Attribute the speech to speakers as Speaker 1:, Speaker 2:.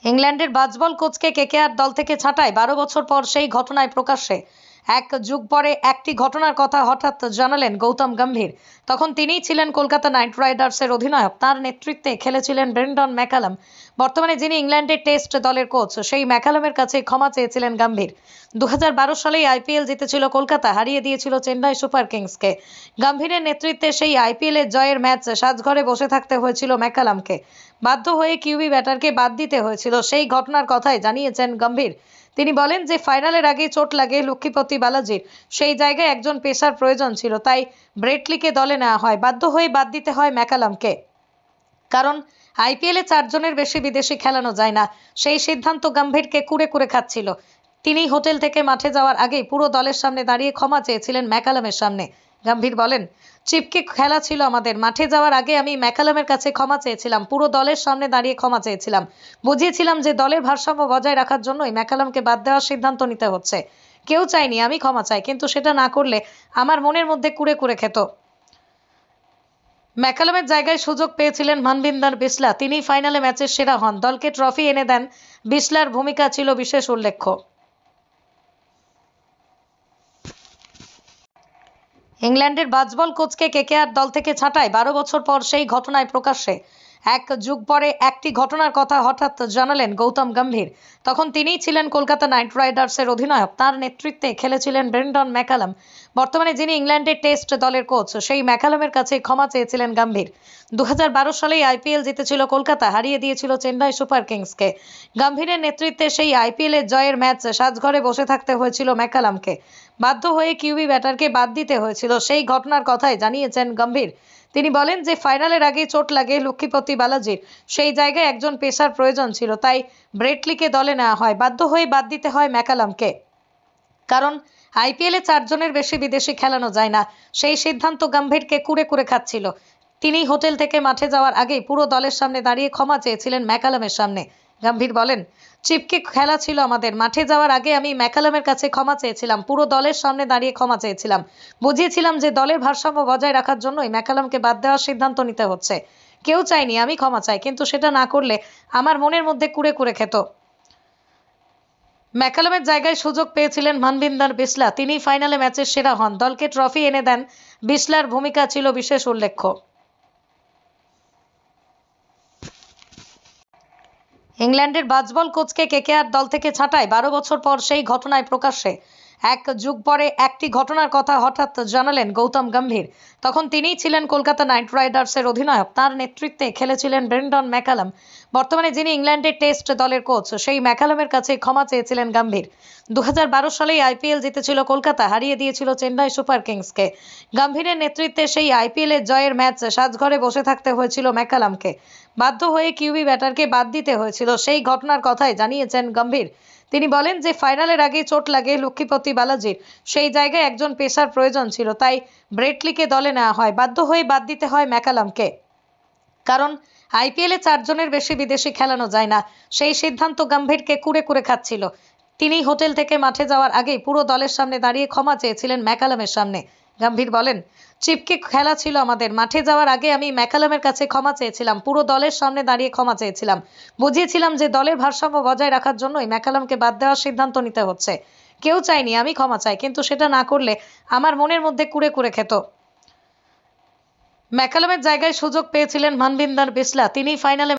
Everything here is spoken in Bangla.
Speaker 1: ইংল্যান্ডের বাজবল কোচকে কেকেআর দল থেকে ছাঁটাই ১২ বছর পর সেই ঘটনায় প্রকাশ্যে এক যুগ পরে একটি ঘটনার কথা হঠাৎ জানালেন গৌতম গম্ভীর। তখন তিনিই ছিলেন কলকাতা নাইট রাইডার্সের অধিনায়ক। তার নেতৃত্বে খেলেছিলেন ব্রেন্ডন ম্যাকালাম। বর্তমানে যিনি ইংল্যান্ডের টেস্ট দলের কোচ, সেই ম্যাকালামের কাছে ক্ষমা চেয়েছিলেন গম্ভীর। ২০১২ সালেই আইপিএল জিতেছিল কলকাতা, হারিয়ে দিয়েছিল চেন্নাই সুপার কিংসকে। গম্ভীরের নেতৃত্বে সেই আইপিএলের জয়ের ম্যাচ সাজঘরে বসে থাকতে হয়েছিল ম্যাকালামকে। বাধ্য হয়ে কিউবি ব্যাটারকে বাদ দিতে হয়েছিল। সেই ঘটনার কথাই জানিয়েছেন গম্ভীর। তিনি বলেন যে ফাইনালের আগে চোট লাগে লক্ষ্মীপতি বালাজির, সেই জায়গায় একজন পেসার প্রয়োজন ছিল, তাই ব্রেটলিকে দলে নেওয়া হয়। বাধ্য হয়ে বাদ দিতে হয় ম্যাকালামকে, কারণ আইপিএলে 4 জনের বেশি বিদেশি খেলানো যায় না। সেই সিদ্ধান্ত গম্ভীরকে কুরে কুরে খাচ্ছিল। তিনি হোটেল থেকে মাঠে যাওয়ার আগেই পুরো দলের সামনে দাঁড়িয়ে ক্ষমা চেয়েছিলেন ম্যাকালামের সামনে। গম্ভীর বলেন, চিপকে খেলা ছিল আমাদের, মাঠে যাওয়ার আগে আমি ম্যাকালামের কাছে ক্ষমা চেয়েছিলাম, পুরো দলের সামনে দাঁড়িয়ে ক্ষমা চেয়েছিলাম। বুঝিয়েছিলাম যে দলের ভারসাম্য বজায় রাখার জন্যই ম্যাকালামকে বাদ দেওয়ার সিদ্ধান্ত নিতে হচ্ছে। কেউ চাইনি, আমি ক্ষমা চাই, কিন্তু সেটা না করলে আমার মনের মধ্যে কুরে কুরে খেত। ম্যাকালামের জায়গায় সুযোগ পেয়েছিলেন মনবিন্দর বিসলা, তিনি ফাইনালে ম্যাচের সেরা হন, দলকে ট্রফি এনে দেন। বিসলার ভূমিকা ছিল বিশেষ উল্লেখ্য। ইংল্যান্ডের বাজবল কোচকে কেকেআর দল থেকে ছাঁটাই ১২ বছর পর সেই ঘটনায় প্রকাশ্যে এক যুগ পরে একটি ঘটনার কথা হঠাৎ জানালেন গৌতম গম্ভীর। তখন তিনিই ছিলেন কলকাতা নাইট রাইডার্সের অধিনায়ক। তার নেতৃত্বে খেলেছিলেন ব্রেন্ডন ম্যাকালাম। বর্তমানে যিনি ইংল্যান্ডের টেস্ট দলের কোচ, সেই ম্যাকালামের কাছে ক্ষমা চেয়েছিলেন গম্ভীর। ২০১২ সালেই আইপিএল জিতেছিল কলকাতা, হারিয়ে দিয়েছিল চেন্নাই সুপার কিংসকে। গম্ভীরের নেতৃত্বে সেই আইপিএলের জয়ের ম্যাচ সাজঘরে বসে থাকতে হয়েছিল ম্যাকালামকে। বাধ্য হয়ে কিউবি ব্যাটারকে বাদ দিতে হয়েছিল। সেই ঘটনার কথাই জানিয়েছেন গম্ভীর। তিনি বলেন যে ফাইনালের আগে চোট লাগে লক্ষ্মীপতি বালাজির, সেই জায়গায় একজন পেসার প্রয়োজন ছিল, তাই ব্রেটলিকে দলে নেওয়া হয়। বাধ্য হয়ে বাদ দিতে হয় ম্যাকালামকে, কারণ আইপিএলে 4 জনের বেশি বিদেশি খেলানো যায় না। সেই সিদ্ধান্ত গম্ভীরকে কুরে কুরে খাচ্ছিল। তিনি হোটেল থেকে মাঠে যাওয়ার আগেই পুরো দলের সামনে দাঁড়িয়ে ক্ষমা চেয়েছিলেন ম্যাকালামের সামনে। গম্ভীর বলেন, চিপকে খেলা ছিল আমাদের, মাঠে যাওয়ার আগে আমি ম্যাকালামের কাছে ক্ষমা চেয়েছিলাম, পুরো দলের সামনে দাঁড়িয়ে ক্ষমা চেয়েছিলাম। বুঝিয়েছিলাম যে দলের ভারসাম্য বজায় রাখার জন্যই ম্যাকালামকে বাদ দেওয়ার সিদ্ধান্ত নিতে হচ্ছে। কেউ চাইনি, আমি ক্ষমা চাই, কিন্তু সেটা না করলে আমার মনের মধ্যে কুরে কুরে খেত। ম্যাকালামের জায়গায় সুযোগ পেয়েছিলেন মনবিন্দর বিসলা, তিনি ফাইনালে ম্যাচের সেরা হন, দলকে ট্রফি এনে দেন। বিসলার ভূমিকা ছিল বিশেষ উল্লেখ্য। ইংল্যান্ডের বাজবল কোচকে কেকেআর দল থেকে ছাঁটাই ১২ বছর পর সেই ঘটনায় প্রকাশ্যে এক যুগ পরে একটি ঘটনার কথা হঠাৎ জানালেন গৌতম গম্ভীর। তখন তিনিই ছিলেন কলকাতা নাইট রাইডার্সের অধিনায়ক। তার নেতৃত্বে খেলেছিলেন ব্রেন্ডন ম্যাকালাম। বর্তমানে যিনি ইংল্যান্ডের টেস্ট দলের কোচ, সেই ম্যাকালামের কাছে ক্ষমা চেয়েছিলেন গম্ভীর। ২০১২ সালেই আইপিএল জিতেছিল কলকাতা, হারিয়ে দিয়েছিল চেন্নাই সুপার কিংসকে। গম্ভীরের নেতৃত্বে সেই আইপিএলের জয়ের ম্যাচ সাজঘরে বসে থাকতে হয়েছিল ম্যাকালামকে। বাধ্য হয়ে কিউবি ব্যাটারকে বাদ দিতে হয়েছিল। সেই ঘটনার কথাই জানিয়েছেন গম্ভীর। তিনি বলেন যে ফাইনালের আগে চোট লাগে লক্ষ্মীপতি বালাজির, সেই জায়গায় একজন পেসার প্রয়োজন ছিল, তাই ব্রেটলিকে দলে নেওয়া হয়। বাধ্য হয়ে বাদ দিতে হয় ম্যাকালামকে, কারণ আইপিএলে 4 জনের বেশি বিদেশি খেলানো যায় না। সেই সিদ্ধান্ত গম্ভীরকে কুরে কুরে খাচ্ছিল। তিনি হোটেল থেকে মাঠে যাওয়ার আগেই পুরো দলের সামনে দাঁড়িয়ে ক্ষমা চেয়েছিলেন ম্যাকালামের সামনে। গম্ভীর বলেন, চিপকে খেলা ছিল আমাদের, মাঠে যাওয়ার আগে আমি ম্যাকালামের কাছে ক্ষমা চেয়েছিলাম, পুরো দলের সামনে দাঁড়িয়ে ক্ষমা চেয়েছিলাম। বুঝিয়েছিলাম যে দলের ভারসাম্য বজায় রাখার জন্যই ম্যাকালামকে বাদ দেওয়ার সিদ্ধান্ত নিতে হচ্ছে। কেউ চাইনি, আমি ক্ষমা চাই, কিন্তু সেটা না করলে আমার মনের মধ্যে কুরে কুরে খেত। ম্যাকালামের জায়গায় সুযোগ পেয়েছিলেন মনবিন্দর বিসলা, তিনি ফাইনালে